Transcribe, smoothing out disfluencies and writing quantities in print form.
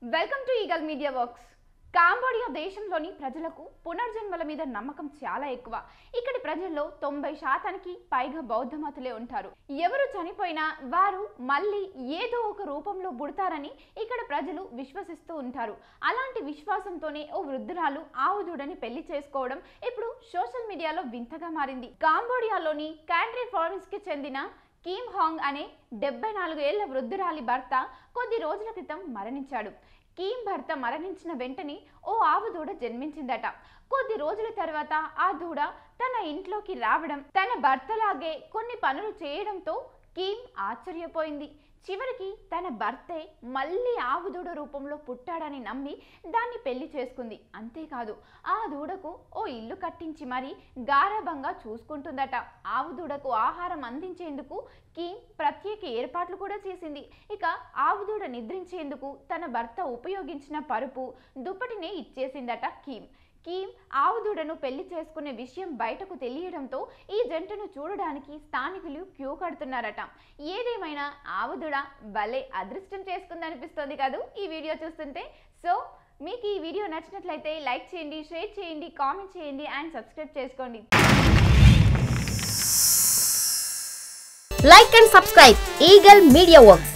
Welcome to eagle media works. Cambodia దేశంలోని ప్రజలకు పునర్జన్మల మీద నమ్మకం చాలా ఎక్కువ. ఇక్కడి ప్రజల్లో 90% పైగా బౌద్ధ మతులే ఉంటారు. ఎవరు చనిపోయినా వారు మళ్ళీ ఏదో ఒక రూపంలో పుడతారని ఇక్కడ ప్రజలు విశ్వసిస్తూ ఉంటారు. అలాంటి విశ్వాసంతోనే ఓ వృద్ధురాలు ఆవు దూడని పెళ్లి చేసుకోవడం ఇప్పుడు సోషల్ మీడియాలో వింతగా మారింది. కాంబోడియాలోని క్యాండ్రీ ప్రావిన్స్ కి చెందిన కిమ్ హాంగ్ అనే 74 ఏళ్ల వృద్ధురాలి భర్త కొద్ది రోజుల క్రితం మరణించాడు. కిమ్ భర్త మరణించిన వెంటనే ఓ ఆవు దూడ జన్మించిందట. కొద్ది రోజుల తర్వాత ఆ దూడ తన ఇంట్లోకి రావడం, తన భర్తలాగే కొన్ని పనులు చేయడంతో కిమ్ ఆశ్చర్యపోయింది. చివరికి తన భర్తే మళ్ళీ ఆవు దూడ రూపంలో పుట్టాడని నమ్మి దాన్ని పెళ్లి చేసుకుంది. అంతేకాదు, ఆ దూడకు ఓ ఇల్లు కట్టించి మరీ గారాబంగా చూసుకుంటుందట. ఆవు దూడకు ఆహారం అందించేందుకు కిమ్ ప్రత్యేక ఏర్పాట్లు కూడా చేసింది. ఇక ఆవు దూడ నిద్రించేందుకు తన భర్త ఉపయోగించిన పరుపు, దుప్పటినే ఇచ్చేసిందట కిమ్. ఆవు దూడను పెళ్లి చేసుకునే విషయం బయటకు తెలియడంతో ఈ జంటను చూడడానికి స్థానికులు క్యూ కడుతున్నారట. ఏదేమైనా ఆవు దూడ భలే అదృష్టం చేసుకుందనిపిస్తుంది కాదు ఈ వీడియో చూస్తుంటే. సో మీకు ఈ వీడియో నచ్చినట్లయితే లైక్ చేయండి, షేర్ చేయండి, కామెంట్ చేయండి అండ్ సబ్స్క్రైబ్ చేసుకోండి. Like and subscribe Eagle Media Works.